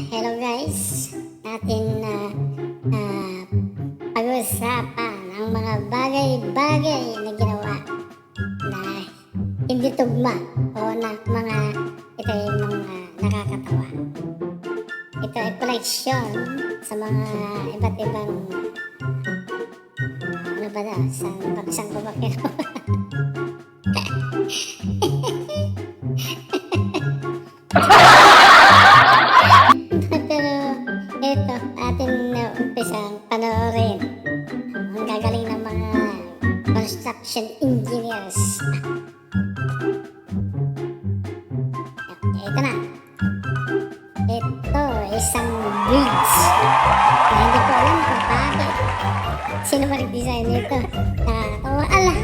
Hello guys. Natin na pag-uusapan ang mga bagay-bagay na ginawa na hindi tugma o na mga ito ay mga nakakatawa. Ito ay koleksyon sa mga iba't ibang ano ba na, saan ko ba kinuha? Pero ito, atin na umpisang panoorin ang gagaling ng mga construction engineers. Ito na. Ito, isang bridge na hindi ko alam kung bakit. Sino ba nag-design nito? Nakakatawa. Ala,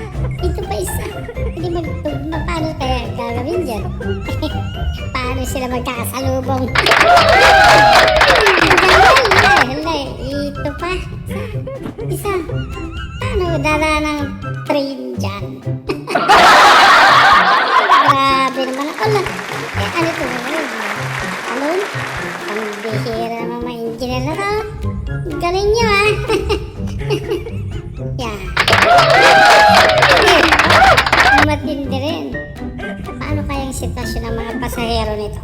ito pa isa. Hindi magtugma. Paano kaya gagawin dyan? Paano sila magkakasalubong? Hala, ito pa. Isa. Paano dala ng train dyan? Grabe naman. Ala, ano ito? Ano? Ang bihira ng mga engineer na to. Galing nyo yeah. Matindi rin. Paano kaya ang sitwasyon ng mga pasahero nito?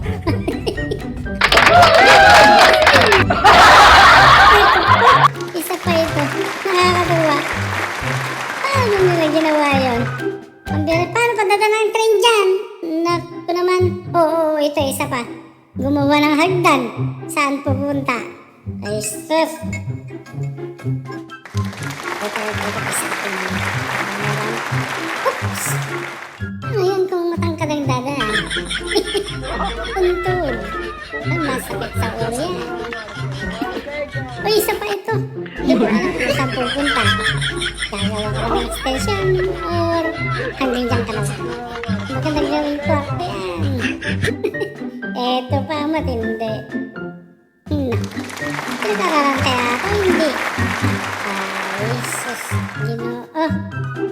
Isa pa ito. Nakakatuwa. Paano nila ginawa yun? Paano ka dadala ng train dyan? Naku naman. Oo, ito isa pa. Gumawa ng hagdan. Saan pupunta? Ay, sus. Ito sa atin. Oops! Ano yan kung matangkad ang dadaan? Tuntun. Ang masakit sa ulo yan. O, isa pa ito. Hindi ko alam kung saan pupunta. Gagawa ka ng extension or hanggang dyan ka lang. Magandang gawin ko ako yan. Ito pa matindi. Pinag-aralan kaya ako hindi. Ay, sus, Ginoo.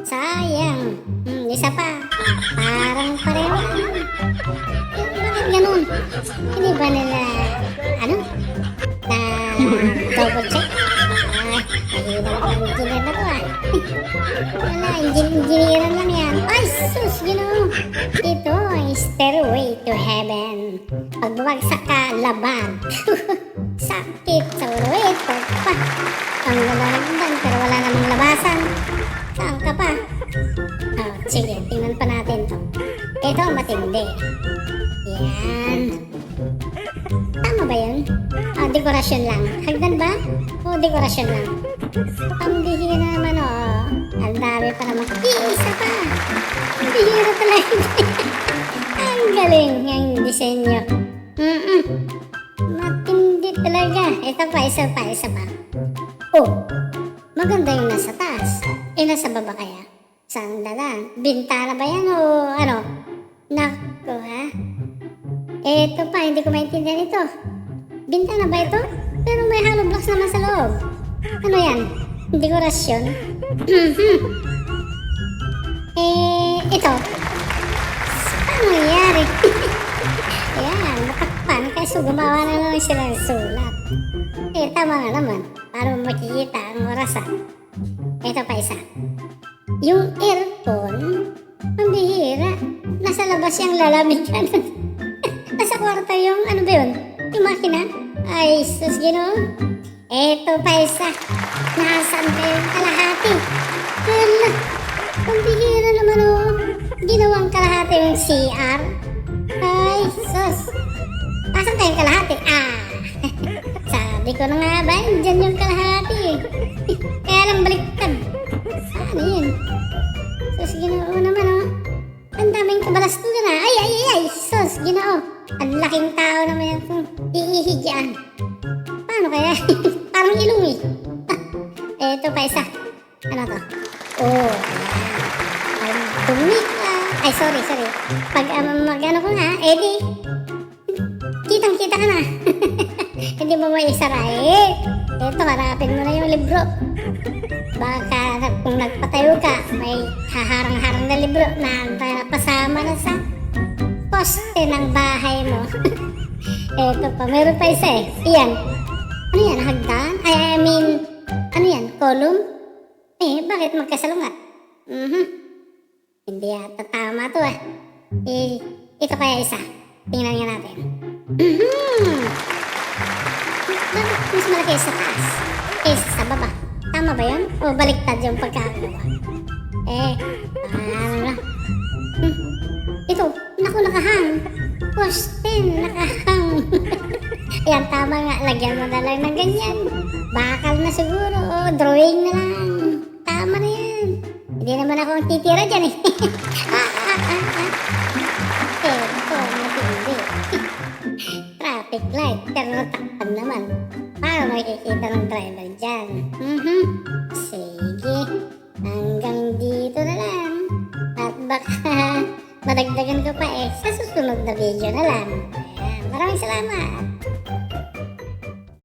Sayang. Isa pa. Parang pareho. Bakit ganun? Hindi ba nila, na double check? Ay, mahina lang ang engineer na to Wala, engineer lang yan. Ay, sus, Ginoo. Ito ang stairway to heaven. Pag bumagsak ka, laban. Sakit sa ulo. Ito pa. Ang lalagdan pero wala namang labasan. Saan ka pa? Sige, tingnan pa natin to. Ito ang matindi. Yan. Tama ba yun? Dekorasyon lang. Hagdan ba? O dekorasyon lang? Ang bihira naman Ang dami pa naman. Isa pa. Ang bihira talaga. Ang galing ang disenyo. Matindi talaga. Ito pa, isa pa. Oh, maganda yung nasa taas. Nasa baba kaya? Saan dala? Bintana ba yan o ano? Naku Ito pa, hindi ko maintindihan ito. Bintana ba ito? Pero may hollow blocks naman sa loob. Ano yan? Dekorasyon? Ito. Paano nangyari? Ayan, natakpan. Kaso gumawa na lang sila ng sulat. Tama nga naman. Para makikita ang orasan. Ito pa isa. Yung aircon, ang bihira. Nasa labas yung lalamigan. Nasa kwarto yung, ano ba yun? Yung makina. Ay, sus, Ginoo. Ito pa isa. Nasaan pa yung kalahati? Hala, ang bihira naman Ginawang kalahati yung CR. Ay, sus. Nasaan tayong kalahati? Sabi ko na nga ba, dyan yung kalahati Kaya lang baliktad. Ano yun? Sus, Ginoo naman Ang daming kabalastugan Ay, sus, Ginoo. Ang laking tao naman yan iihigyan. Paano kaya? Parang ilong Eto pa isa. Ano to? Oh, ayan. Dumi Ay, sorry. Pag mag-ano ko nga, di kitang-kita ka na. Hindi mo maisara Eto, harapin mo na yung libro. Baka kung nagpatayo ka, may haharang-harang na libro na pasama na sa poste ng bahay mo. Eto pa, meron pa isa eh. Iyan. Ano yan? Hagdan? I mean, ano yan? Column? Eh, bakit magkasalungat? Hindi yata tama to eh. Eh, ito kaya isa. Tingnan nga natin. Bakit mas malaki sa taas? Kaysa sa baba? Tama ba yun? O baliktad yung pagkakagawa? Eh, ano na? Ito, naku, nakahang. Poste, nakahang. Yan, tama nga. Lagyan mo na lang ng ganyan. Bakal na siguro. O, drawing na lang. Tama na yan. Hindi naman ako ang titira dyan eh. Ito, matindi. Traffic light. Pero natakpan naman. Paano makikita ng driver dyan? Sige. Hanggang dito na lang. At baka madagdagan ko pa eh sa susunod na video na lang. Ayan. Maraming salamat.